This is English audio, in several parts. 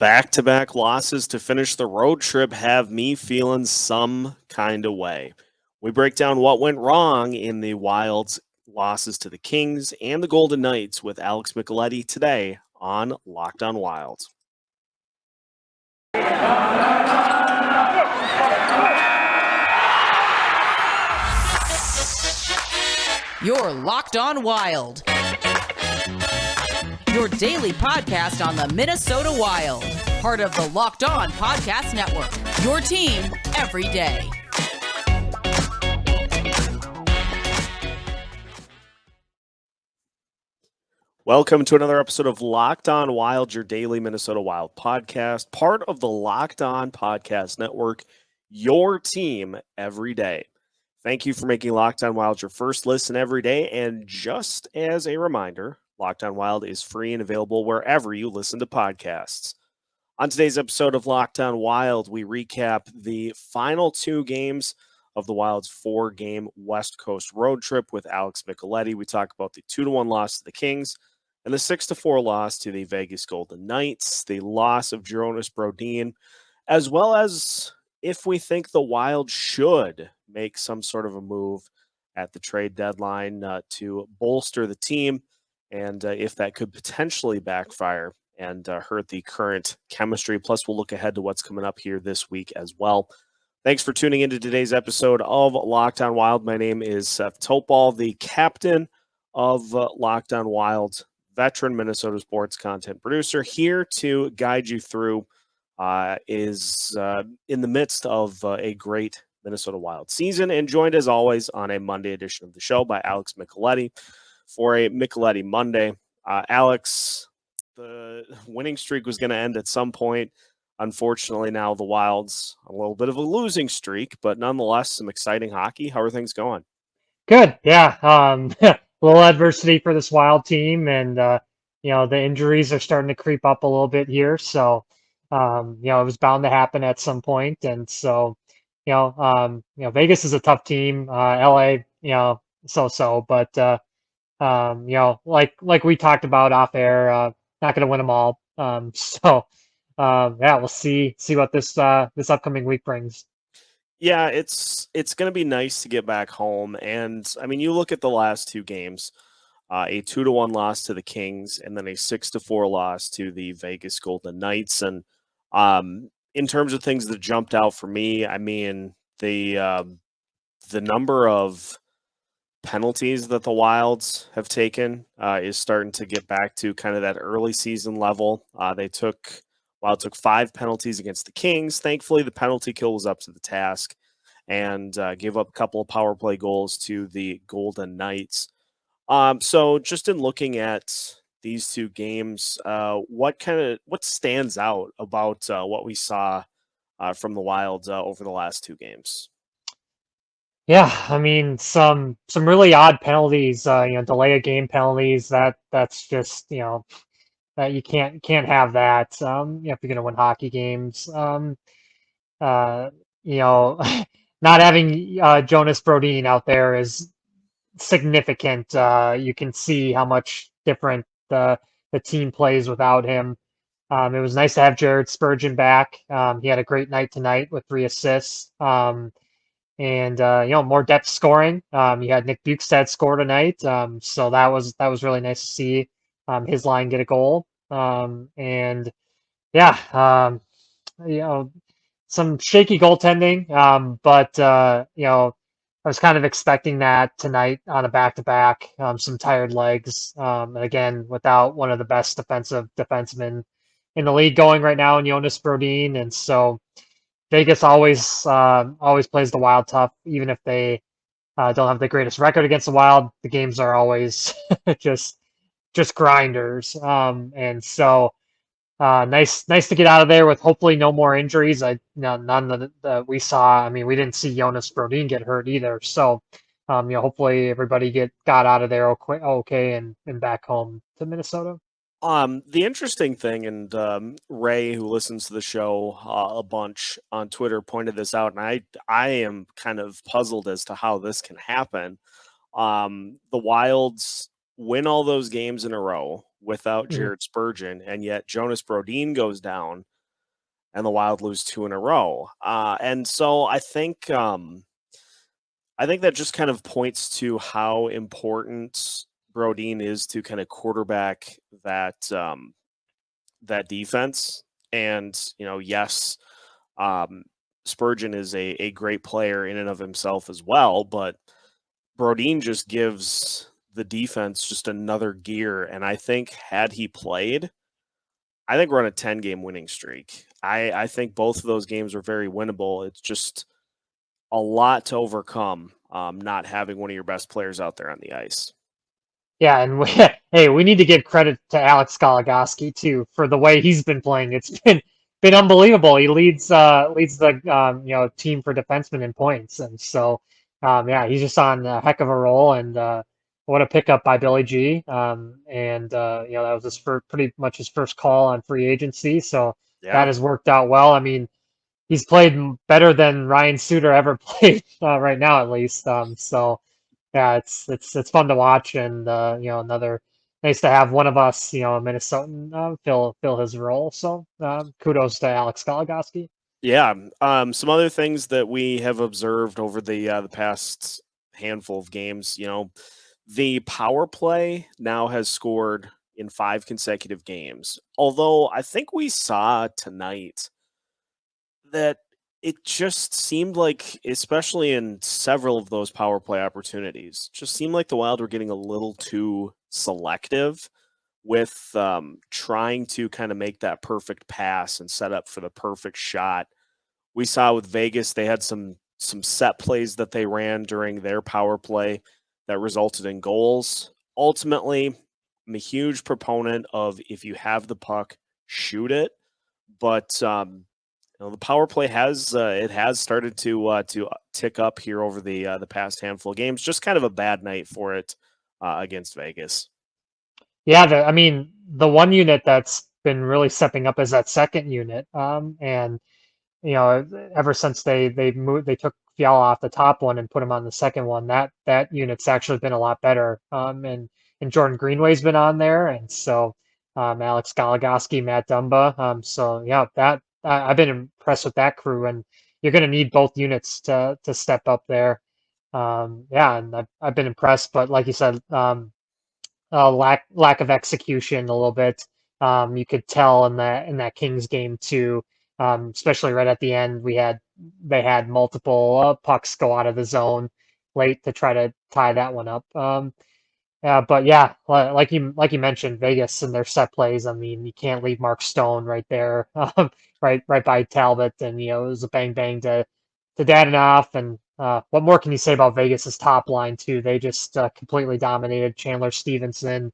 Back-to-back losses to finish the road trip have me feeling some kind of way. We break down what went wrong in the Wild's losses to the Kings and the Golden Knights with Alex Micheletti today on Locked On Wild. You're Locked On Wild, your daily podcast on the Minnesota Wild, part of the Locked On Podcast Network, your team every day. Welcome to another episode of Locked On Wild, your daily Minnesota Wild podcast, part of the Locked On Podcast Network, your team every day. Thank you for making Locked On Wild your first listen every day. And just as a reminder, Locked On Wild is free and available wherever you listen to podcasts. On today's episode of Locked On Wild, we recap the final two games of the Wild's 4-game West Coast road trip with Alex Micheletti. We talk about the 2-1 loss to the Kings and the 6-4 loss to the Vegas Golden Knights, the loss of Jonas Brodin, as well as if we think the Wild should make some sort of a move at the trade deadline to bolster the team, and if that could potentially backfire and hurt the current chemistry. Plus, we'll look ahead to what's coming up here this week as well. Thanks for tuning into today's episode of Locked On Wild. My name is Seth Topal, the captain of Locked On Wild, veteran Minnesota sports content producer, here to guide you through is in the midst of a great Minnesota Wild season, and joined as always on a Monday edition of the show by Alex Micheletti for a Micheletti Monday. Alex, the winning streak was going to end at some point. Unfortunately, now the Wild's a little bit of a losing streak, but nonetheless, some exciting hockey. How are things going? Good. Yeah. A little adversity for this Wild team, and the injuries are starting to creep up a little bit here. So, it was bound to happen at some point, and so, Vegas is a tough team. LA, so, but like we talked about off air, not going to win them all. We'll see what this upcoming week brings. Yeah, it's going to be nice to get back home. And, I mean, you look at the last two games, a 2-1 loss to the Kings and then a 6-4 loss to the Vegas Golden Knights. And in terms of things that jumped out for me, I mean, the number of penalties that the Wilds have taken is starting to get back to kind of that early season level. Wild took 5 penalties against the Kings. Thankfully, the penalty kill was up to the task and gave up a couple of power play goals to the Golden Knights. So just in looking at these two games, what stands out about what we saw from the Wild over the last two games? Yeah, I mean some really odd penalties, delay of game penalties. That's just that you can't have that. If you're gonna win hockey games, uh, you know, not having Jonas Brodin out there is significant. You can see how much different the team plays without him. It was nice to have Jared Spurgeon back. He had a great night tonight with 3 assists. And more depth scoring. You had Nick Bukestad score tonight, so that was really nice to see his line get a goal. And yeah, some shaky goaltending, but I was kind of expecting that tonight on a back-to-back. Some tired legs, and again without one of the best defensemen in the league going right now in Jonas Brodin, and so. Vegas always plays the Wild tough, even if they don't have the greatest record against the Wild. The games are always just grinders, and so nice to get out of there with hopefully no more injuries. None that we saw. I mean, we didn't see Jonas Brodin get hurt either, so hopefully everybody got out of there okay and back home to Minnesota. The interesting thing, and Ray, who listens to the show a bunch on Twitter, pointed this out, and I am kind of puzzled as to how this can happen. The Wilds win all those games in a row, without Mhm. Jared Spurgeon, and yet Jonas Brodin goes down, and the Wild lose 2 in a row. And so I think that just kind of points to how important Brodin is to kind of quarterback that defense. And yes, um, Spurgeon is a great player in and of himself as well, but Brodin just gives the defense just another gear. And I think had he played, I think we're on a 10-game winning streak. I think both of those games are very winnable. It's just a lot to overcome, not having one of your best players out there on the ice. Yeah, and hey, we need to give credit to Alex Goligoski too for the way he's been playing. It's been unbelievable. He leads the team for defensemen in points, and so yeah, he's just on a heck of a roll. And what a pickup by Billy G. And that was pretty much his first call on free agency, so that Yeah. has worked out well. I mean, he's played better than Ryan Suter ever played right now, at least. So yeah, it's fun to watch, and another nice to have one of us, a Minnesotan, fill his role. So kudos to Alex Goligoski. Yeah. Some other things that we have observed over the past handful of games, the power play now has scored in 5 consecutive games. Although I think we saw tonight that it just seemed like, especially in several of those power play opportunities, just seemed like the Wild were getting a little too selective with trying to kind of make that perfect pass and set up for the perfect shot. We saw with Vegas, they had some set plays that they ran during their power play that resulted in goals. Ultimately, I'm a huge proponent of if you have the puck, shoot it. But the power play has started to tick up here over the past handful of games. Just kind of a bad night for it against Vegas. Yeah, I mean, the one unit that's been really stepping up is that second unit, and ever since they took Fiala off the top one and put him on the second one, that unit's actually been a lot better. And Jordan Greenway's been on there, and so Alex Goligoski, Matt Dumba. So yeah, I've been impressed with that crew, and you're going to need both units to step up there. Yeah, and I've been impressed, but like you said, lack of execution a little bit. You could tell in that Kings game too, especially right at the end. They had multiple pucks go out of the zone late to try to tie that one up. But yeah, like you mentioned, Vegas and their set plays. I mean, you can't leave Mark Stone right there, right by Talbot, and it was a bang bang to Dadanoff. And what more can you say about Vegas's top line too? They just completely dominated. Chandler Stevenson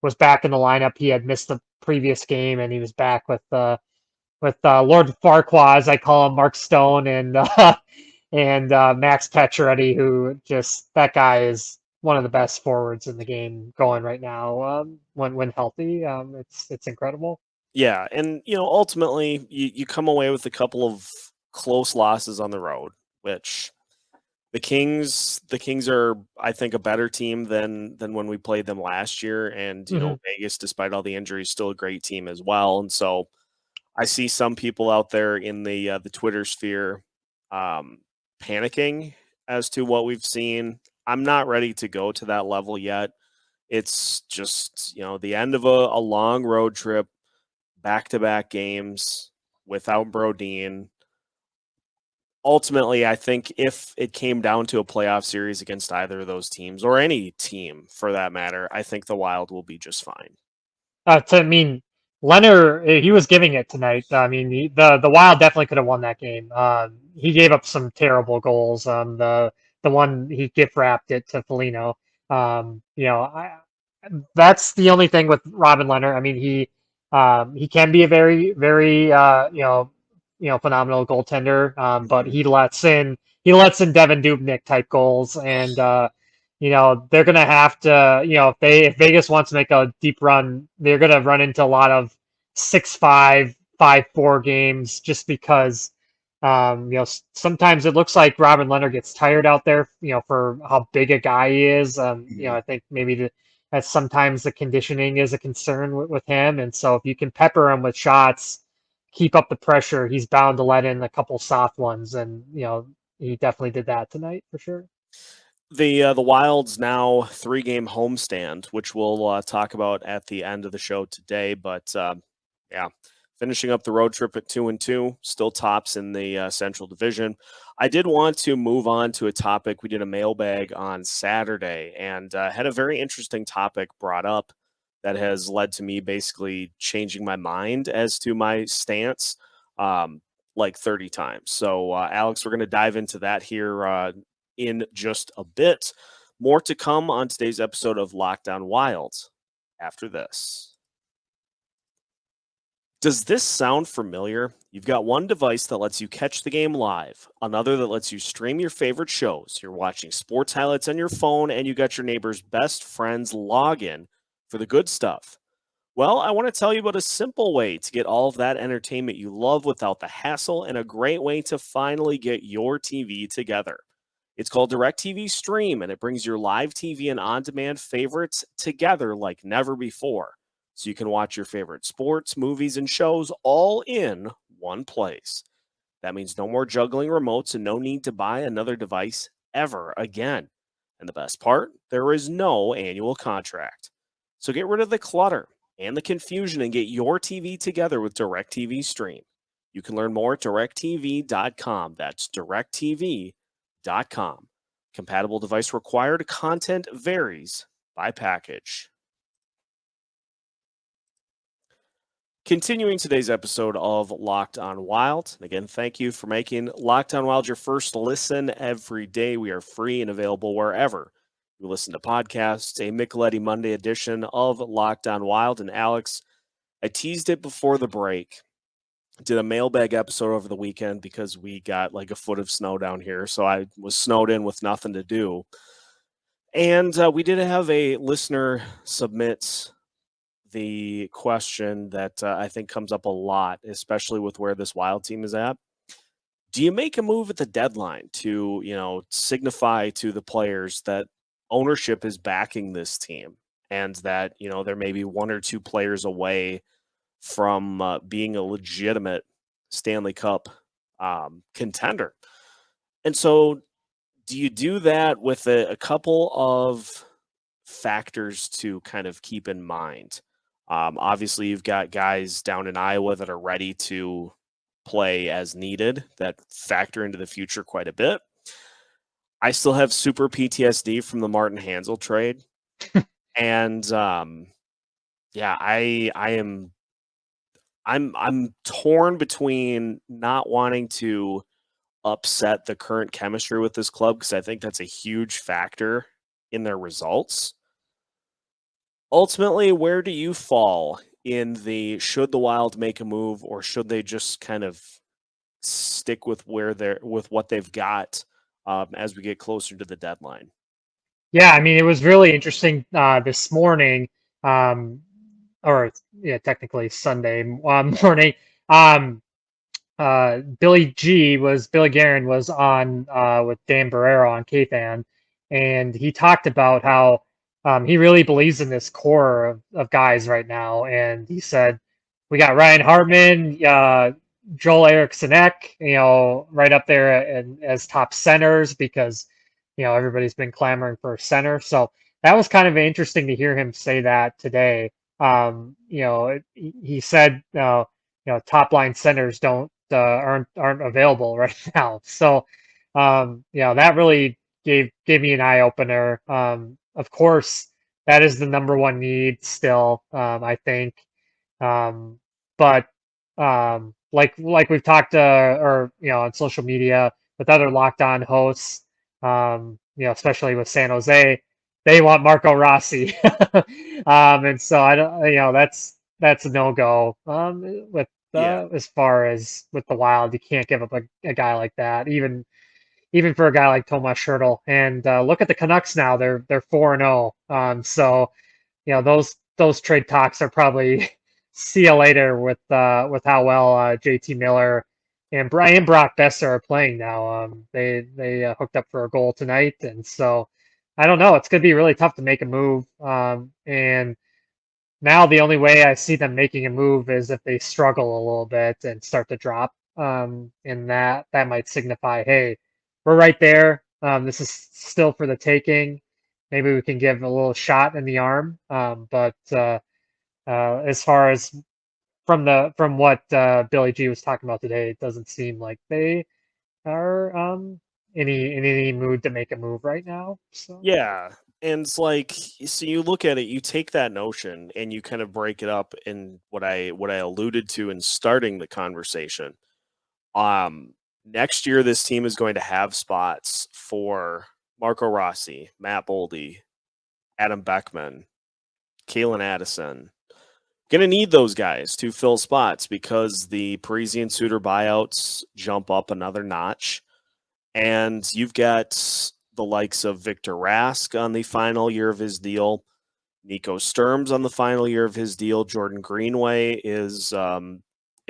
was back in the lineup. He had missed the previous game, and he was back with Lord Farquaad, I call him, Mark Stone, and Max Pacioretty, who just, that guy is one of the best forwards in the game going right now. When healthy, it's incredible. Yeah, and ultimately you come away with a couple of close losses on the road, which the Kings are, I think, a better team than when we played them last year, and Hmm. Vegas, despite all the injuries, still a great team as well. And so I see some people out there in the Twitter sphere panicking as to what we've seen. I'm not ready to go to that level yet. It's just the end of a long road trip, back-to-back games without Brodin. Ultimately, I think if it came down to a playoff series against either of those teams, or any team for that matter, I think the Wild will be just fine. I mean, Leonard, he was giving it tonight. I mean, the Wild definitely could have won that game. He gave up some terrible goals. The one he gift wrapped it to Foligno. That's the only thing with Robin Leonard. I mean, he can be a very very phenomenal goaltender, but he lets in Devin Dubnyk type goals, and they're gonna have to, if Vegas wants to make a deep run, they're gonna run into a lot of 6-5, 5-4 games just because sometimes it looks like Robin Leonard gets tired out there, for how big a guy he is. I think maybe sometimes the conditioning is a concern with him. And so if you can pepper him with shots, keep up the pressure, he's bound to let in a couple soft ones. And, he definitely did that tonight for sure. The Wild's now 3-game homestand, which we'll talk about at the end of the show today. But yeah, finishing up the road trip at 2-2, still tops in the Central Division. I did want to move on to a topic. We did a mailbag on Saturday and had a very interesting topic brought up that has led to me basically changing my mind as to my stance like 30 times. So, Alex, we're going to dive into that here in just a bit. More to come on today's episode of Lockdown Wild after this. Does this sound familiar? You've got one device that lets you catch the game live, another that lets you stream your favorite shows. You're watching sports highlights on your phone, and you got your neighbor's best friend's login for the good stuff. Well, I want to tell you about a simple way to get all of that entertainment you love without the hassle, and a great way to finally get your TV together. It's called DirecTV Stream, and it brings your live TV and on-demand favorites together like never before. So you can watch your favorite sports, movies, and shows all in one place. That means no more juggling remotes and no need to buy another device ever again. And the best part, there is no annual contract. So get rid of the clutter and the confusion and get your TV together with DirecTV Stream. You can learn more at directtv.com. That's directtv.com. Compatible device required. Content varies by package. Continuing today's episode of Locked on Wild. And again, thank you for making Locked on Wild your first listen every day. We are free and available wherever you listen to podcasts. A Micheletti Monday edition of Locked on Wild. And Alex, I teased it before the break. Did a mailbag episode over the weekend because we got like a foot of snow down here. So I was snowed in with nothing to do. And we did have a listener submit the question that I think comes up a lot, especially with where this Wild team is at. Do you make a move at the deadline to, signify to the players that ownership is backing this team and that, there may be one or two players away from being a legitimate Stanley Cup contender? And so do you do that with a couple of factors to kind of keep in mind? Obviously, you've got guys down in Iowa that are ready to play as needed that factor into the future quite a bit. I still have super PTSD from the Martin Hanzal trade. And I'm torn between not wanting to upset the current chemistry with this club because I think that's a huge factor in their results. Ultimately, where do you fall in the should the Wild make a move or should they just kind of stick with what they've got as we get closer to the deadline? Yeah, I mean, it was really interesting this morning, or yeah, technically Sunday morning. Billy Guerin was on with Dan Barrera on KFan, and he talked about how he really believes in this core of guys right now. And he said, we got Ryan Hartman, Joel Eriksson-Ek, right up there and as top centers because, everybody's been clamoring for a center. So that was kind of interesting to hear him say that today. He said, top line centers aren't available right now. So, that really gave me an eye opener. Of course, that is the number one need still, I think. But like we've talked or on social media with other Locked On hosts, especially with San Jose, they want Marco Rossi, and so I don't, that's a no go with as far as with the Wild. You can't give up a guy like that, even for a guy like Tomas Hertl. And look at the Canucks now; they're 4-0. So those trade talks are probably see you later with how well JT Miller and Brock Besser are playing now. They hooked up for a goal tonight, and so I don't know. It's going to be really tough to make a move. And now the only way I see them making a move is if they struggle a little bit and start to drop. And that might signify, hey, we're right there. This is still for the taking. Maybe we can give a little shot in the arm. But as far as from what Billy G was talking about today, it doesn't seem like they are in any mood to make a move right now. So Yeah. And it's like, so you look at it, you take that notion and you kind of break it up in what I alluded to in starting the conversation. Next year this team is going to have spots for Marco Rossi, Matt Boldy, Adam Beckman, Calen Addison. Going to need those guys to fill spots because the Parisian Suitor buyouts jump up another notch. And you've got the likes of Victor Rask on the final year of his deal, Nico Sturms on the final year of his deal. Jordan Greenway is a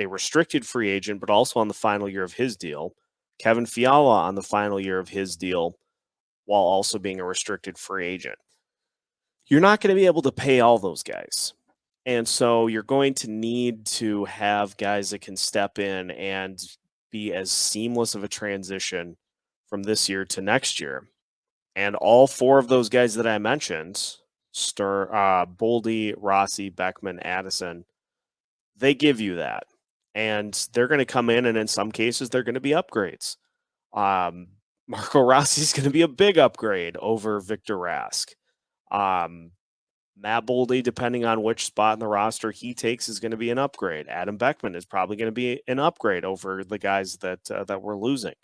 restricted free agent, but also on the final year of his deal. Kevin Fiala on the final year of his deal, while also being a restricted free agent. You're not going to be able to pay all those guys. And so you're going to need to have guys that can step in and be as seamless of a transition from this year to next year. And all four of those guys that I mentioned, Boldy, Rossi, Beckman, Addison, they give you that. And they're going to come in, and in some cases, they're going to be upgrades. Marco Rossi is going to be a big upgrade over Victor Rask. Matt Boldy, depending on which spot in the roster he takes, is going to be an upgrade. Adam Beckman is probably going to be an upgrade over the guys that we're losing.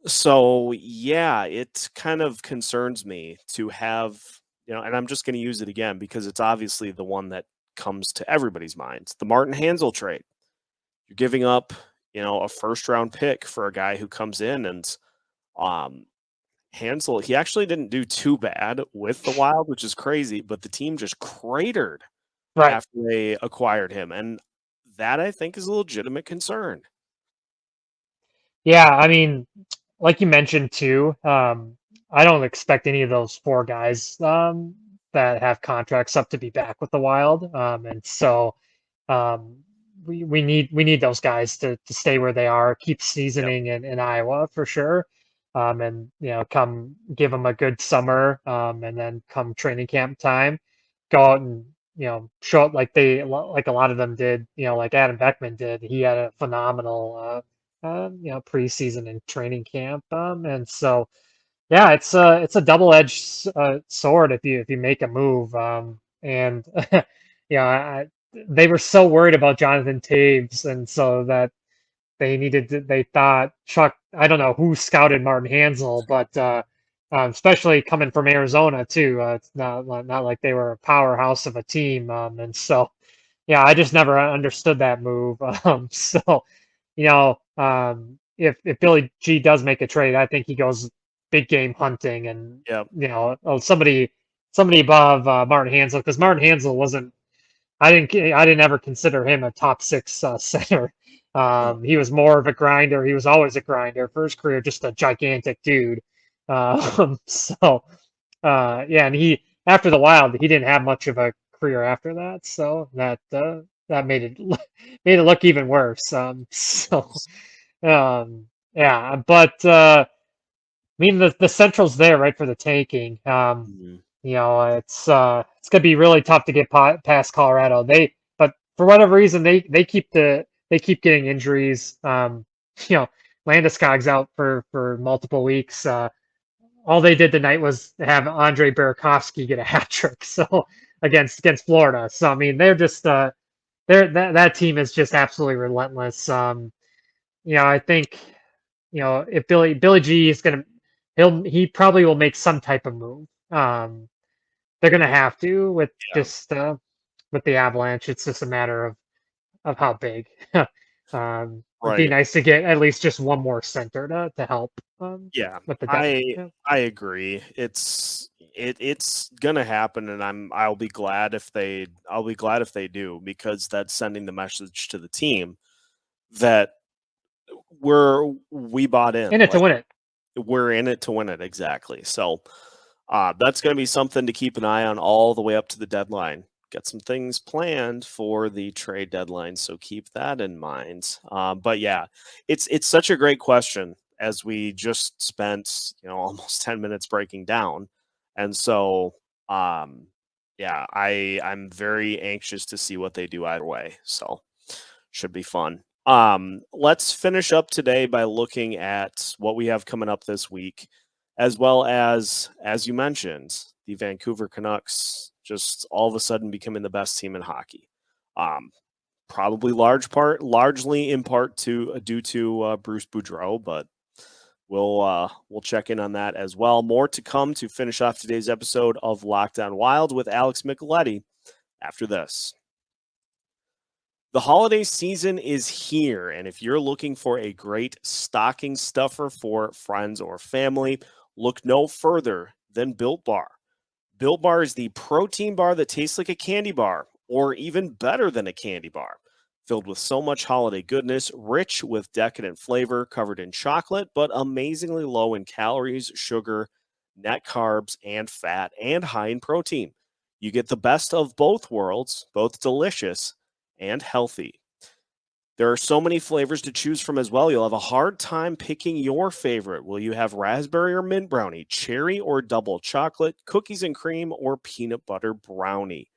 So, yeah, it kind of concerns me to have, and I'm just going to use it again because it's obviously the one that comes to everybody's minds. The Martin Hanzal trade. You're giving up, a first-round pick for a guy who comes in and Hanzal, he actually didn't do too bad with the Wild, which is crazy, but the team just cratered after they acquired him. And that, I think, is a legitimate concern. Yeah, I mean, like you mentioned too, I don't expect any of those four guys that have contracts up to be back with the Wild, and so um, we need those guys to stay where they are, keep Yep. seasoning in Iowa for sure, and come give them a good summer, and then come training camp time, go out and show up like a lot of them did, like Adam Beckman did. He had a phenomenal preseason and training camp. And so, yeah, it's a double-edged sword if you make a move. And they were so worried about Jonathan Taves, and so that they thought Chuck. I don't know who scouted Martin Hanzal, but especially coming from Arizona too. It's not like they were a powerhouse of a team. And so, yeah, I just never understood that move. So, if Billy G does make a trade, I think he goes big game hunting, and Yep. somebody above Martin Hanzal, because Martin Hanzal wasn't. I didn't ever consider him a top six center. No. He was more of a grinder. He was always a grinder for his career, just a gigantic dude. So yeah, and he after the Wild, he didn't have much of a career after that, so that made it made it look even worse. So yeah, but I mean the Central's there right for the taking. Mhm. It's gonna be really tough to get past Colorado. But for whatever reason they keep getting injuries. Landeskog's out for multiple weeks. All they did tonight was have Andre Burakovsky get a hat trick. So against Florida. So I mean they're just that team is just absolutely relentless. I think if Billy G is gonna he probably will make some type of move. They're gonna have to with Yeah. just with the Avalanche. It's just a matter of how big. It'd be Right. nice to get at least just one more center to help Yeah. with the depth. I Yeah. I agree. It's gonna happen, and I'll be glad if they do, because that's sending the message to the team that we bought in. In it to Like, win it. we're in it to win it, exactly. So That's going to be something to keep an eye on all the way up to the deadline. Got some things planned for the trade deadline, so keep that in mind. But yeah, it's such a great question as we just spent almost 10 minutes breaking down, and so yeah, I'm very anxious to see what they do either way. So should be fun. Let's finish up today by looking at what we have coming up this week, as well as you mentioned, the Vancouver Canucks just all of a sudden becoming the best team in hockey. Um, Probably largely in part to due to Bruce Boudreau, but we'll check in on that as well. More to come to finish off today's episode of Locked On Wild with Alex Micheletti after this. The holiday season is here, and if you're looking for a great stocking stuffer for friends or family, look no further than Built Bar. Built Bar is the protein bar that tastes like a candy bar, or even better than a candy bar. Filled with so much holiday goodness, rich with decadent flavor, covered in chocolate, but amazingly low in calories, sugar, net carbs, and fat, and high in protein. You get the best of both worlds, both delicious and healthy. There are so many flavors to choose from as well. You'll have a hard time picking your favorite. Will you have raspberry or mint brownie, cherry or double chocolate, cookies and cream, or peanut butter brownie?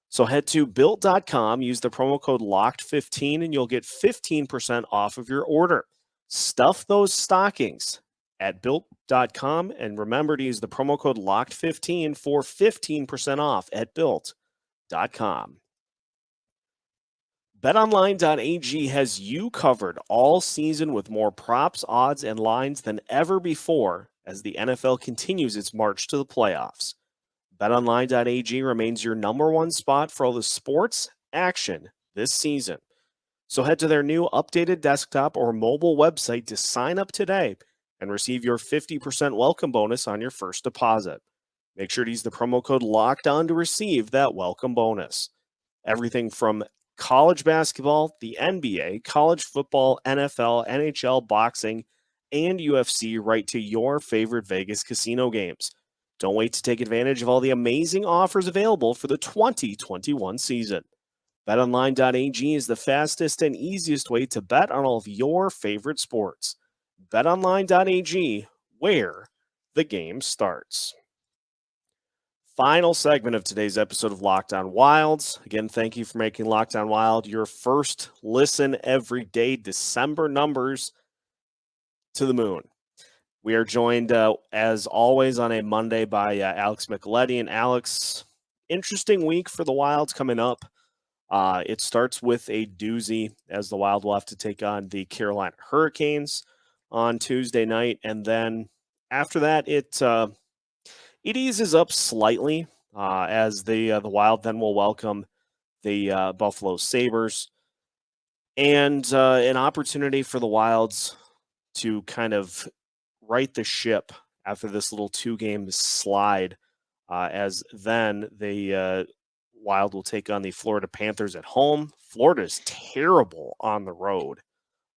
So head to built.com, use the promo code LOCKED15, and you'll get 15% off of your order. Stuff those stockings at built.com, and remember to use the promo code LOCKED15 for 15% off at built.com. BetOnline.ag has you covered all season with more props, odds, and lines than ever before as the NFL continues its march to the playoffs. BetOnline.ag remains your number one spot for all the sports action this season. So head to their new updated desktop or mobile website to sign up today and receive your 50% welcome bonus on your first deposit. Make sure to use the promo code LOCKEDON to receive that welcome bonus. Everything from college basketball, the NBA, college football, NFL, NHL, boxing, and UFC right to your favorite Vegas casino games. Don't wait to take advantage of all the amazing offers available for the 2021 season. BetOnline.ag is the fastest and easiest way to bet on all of your favorite sports. BetOnline.ag, where the game starts. Final segment of today's episode of Locked On Wilds. Again, thank you for making Locked On Wild your first listen every day. December numbers to the moon. We are joined, as always, on a Monday by Alex Micheletti. And Alex, interesting week for the Wilds coming up. It starts with a doozy as the Wild will have to take on the Carolina Hurricanes on Tuesday night. And then after that, it eases up slightly as the Wild then will welcome the Buffalo Sabres, and an opportunity for the Wilds to kind of right the ship after this little 2-game slide, as then the Wild will take on the Florida Panthers at home. Florida is terrible on the road,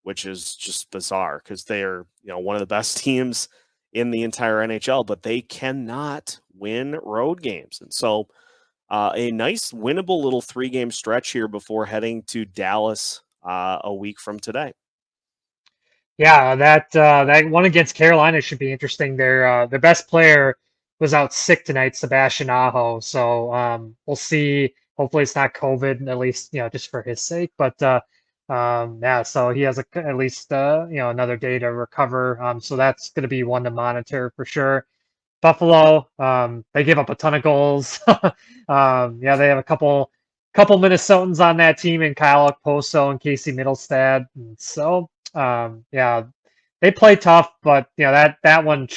which is just bizarre because they are one of the best teams in the entire NHL, but they cannot win road games. And so a nice winnable little 3-game stretch here before heading to Dallas a week from today. Yeah, that one against Carolina should be interesting. Their best player was out sick tonight, Sebastian Aho. So we'll see. Hopefully it's not COVID, at least just for his sake. But yeah, so he has at least another day to recover. So that's going to be one to monitor for sure. Buffalo, they give up a ton of goals. Yeah, they have a couple Minnesotans on that team, and Kyle Okposo and Casey Middlestad. And so yeah, they play tough, but that one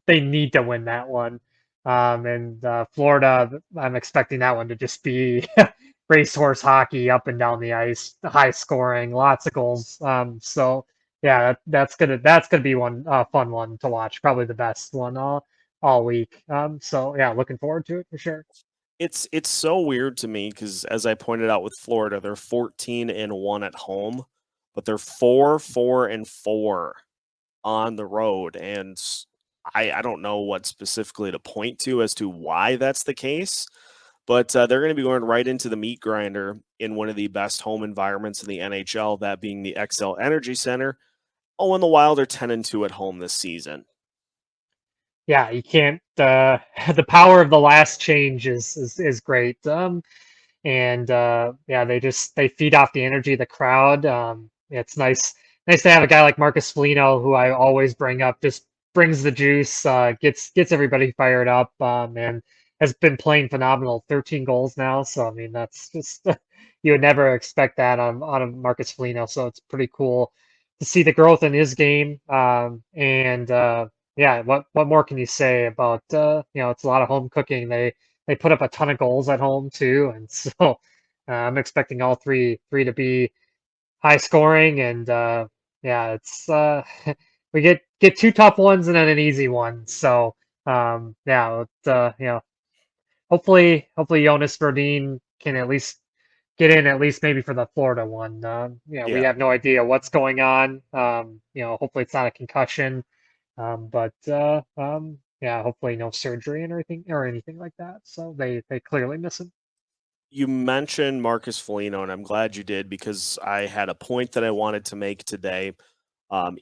they need to win that one. And Florida, I'm expecting that one to just be racehorse hockey up and down the ice, high scoring, lots of goals. So yeah, that's gonna be one fun one to watch, probably the best one all week. So yeah, looking forward to it for sure. It's so weird to me because, as I pointed out with Florida, they're 14-1 at home, but they're 4-4-4 on the road. And I don't know what specifically to point to as to why that's the case, but they're going to be going right into the meat grinder in one of the best home environments in the NHL, that being the XL Energy Center. Oh, and the Wild are 10-2 at home this season. Yeah, you can't. The power of the last change is great. And yeah, they feed off the energy of the crowd. It's nice to have a guy like Marcus Foligno, who I always bring up, just brings the juice, gets everybody fired up, and has been playing phenomenal. 13 goals now, so I mean that's just you would never expect that on a Marcus Foligno. So it's pretty cool to see the growth in his game. And yeah, what more can you say about it's a lot of home cooking. They put up a ton of goals at home too, and so I'm expecting all three to be high scoring. And yeah, it's we get two tough ones and then an easy one. So yeah, hopefully Jonas Brodin can at least get in, at least maybe for the Florida one. We Yeah. have no idea what's going on. Hopefully it's not a concussion. But yeah, hopefully no surgery and anything like that. So they clearly miss him. You mentioned Marcus Foligno, and I'm glad you did, because I had a point that I wanted to make today,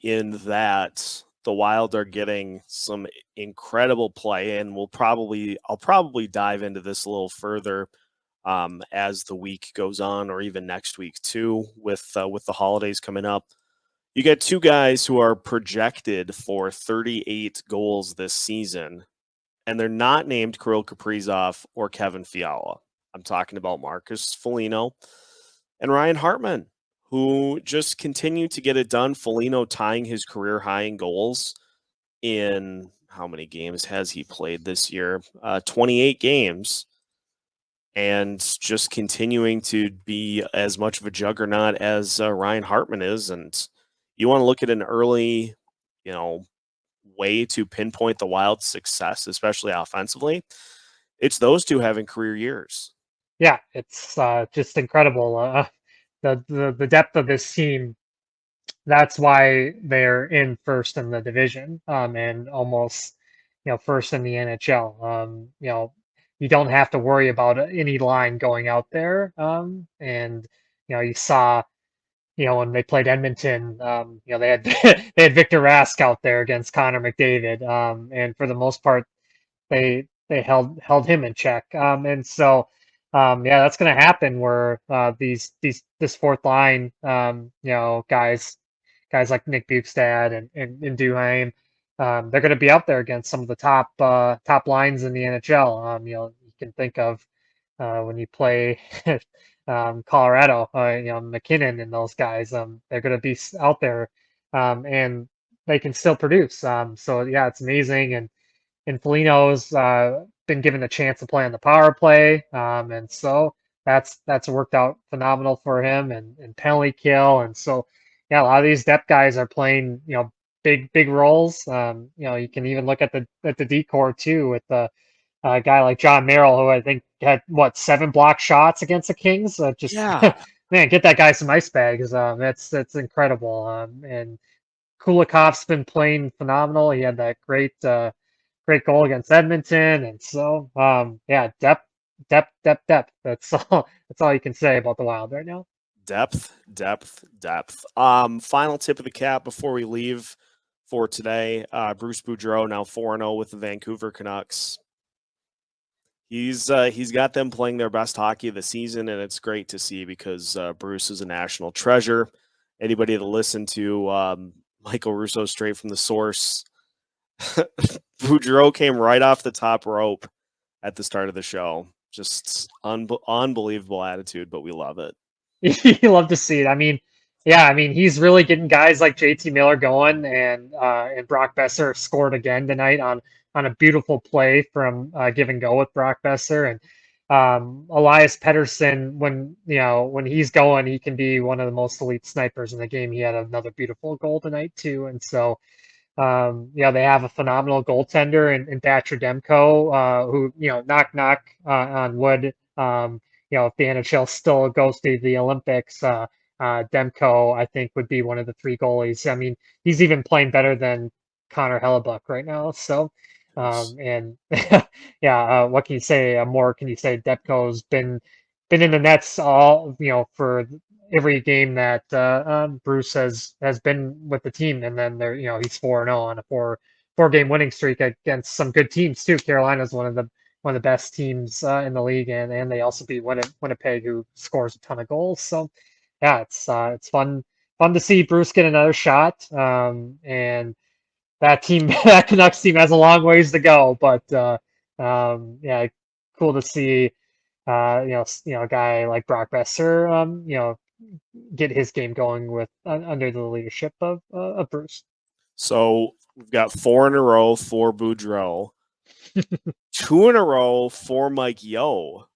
in that the Wild are getting some incredible play, and I'll probably dive into this a little further as the week goes on, or even next week too, with the holidays coming up. You get two guys who are projected for 38 goals this season, and they're not named Kirill Kaprizov or Kevin Fiala. I'm talking about Marcus Foligno and Ryan Hartman, who just continue to get it done. Foligno tying his career high in goals in how many games has he played this year? 28 games, and just continuing to be as much of a juggernaut as Ryan Hartman is. And you want to look at an early, you know, way to pinpoint the Wild's success, especially offensively, it's those two having career years. Yeah, it's just incredible. The depth of this team. That's why they're in first in the division, and almost first in the NHL. You don't have to worry about any line going out there. And you saw when they played Edmonton, they had they had Victor Rask out there against Connor McDavid, and for the most part, they held him in check. And so, yeah, that's going to happen where this fourth line, guys like Nick Bukestad and Duhaime, they're going to be out there against some of the top lines in the NHL. You can think of when you play Colorado, McKinnon and those guys, they're going to be out there, and they can still produce. So yeah, it's amazing. And Foligno's been given the chance to play on the power play, and so that's worked out phenomenal for him, and penalty kill. And so yeah, a lot of these depth guys are playing big roles. You can even look at the decor too, with the a guy like John Merrill, who I think had 7 block shots against the Kings. Just Yeah. man, get that guy some ice bags. That's incredible. And Kulikov's been playing phenomenal. He had that great goal against Edmonton, and so yeah, depth. That's all. That's all you can say about the Wild right now. Depth. Final tip of the cap before we leave for today. Bruce Boudreau now 4-0 with the Vancouver Canucks. He's got them playing their best hockey of the season, and it's great to see, because Bruce is a national treasure. Anybody that listened to Michael Russo straight from the source, Boudreau came right off the top rope at the start of the show. Just unbelievable attitude, but we love it. You love to see it. I mean, yeah, I mean he's really getting guys like JT Miller going, and Brock Besser scored again tonight on a beautiful play from give and go with Brock Besser. And Elias Pettersson, when he's going, he can be one of the most elite snipers in the game. He had another beautiful goal tonight too. And so they have a phenomenal goaltender in Thatcher Demko, who, knock on wood. If the NHL still goes to the Olympics, Demko, I think, would be one of the 3 goalies. I mean, he's even playing better than Connor Hellebuck right now. So, Yes. and yeah, what can you say? More can you say? Depko's been in the nets all for every game that Bruce has been with the team, and then he's 4-0 on a four game winning streak against some good teams too. Carolina's one of the best teams in the league, and they also beat Winnipeg, who scores a ton of goals. So yeah, it's fun to see Bruce get another shot. And that team, that Canucks team, has a long ways to go, but yeah, cool to see a guy like Brock Besser, get his game going with under the leadership of Bruce. So we've got 4 in a row for Boudreaux, 2 in a row for Mike Yeo.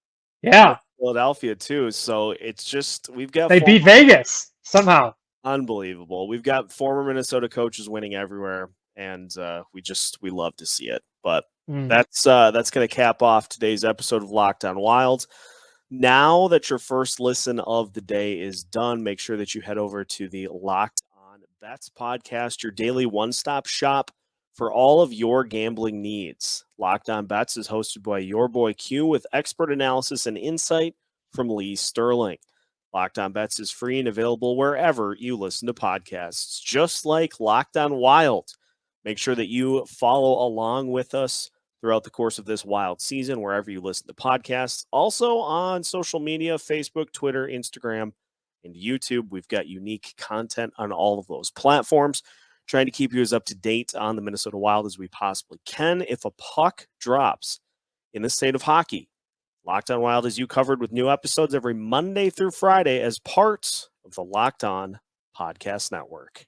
Yeah, Philadelphia too. So it's just we've got they beat Vegas somehow. unbelievable. We've got former Minnesota coaches winning everywhere, and we love to see it. But that's going to cap off today's episode of Locked On Wild. Now that your first listen of the day is done, make sure that you head over to the Locked On Bets podcast, your daily one-stop shop for all of your gambling needs. Locked On Bets is hosted by your boy Q with expert analysis and insight from Lee Sterling. Locked On Bets is free and available wherever you listen to podcasts, just like Locked On Wild. Make sure that you follow along with us throughout the course of this Wild season, wherever you listen to podcasts. Also on social media, Facebook, Twitter, Instagram, and YouTube. We've got unique content on all of those platforms, trying to keep you as up to date on the Minnesota Wild as we possibly can. If a puck drops in the state of hockey, Locked On Wild is you covered with new episodes every Monday through Friday as part of the Locked On Podcast Network.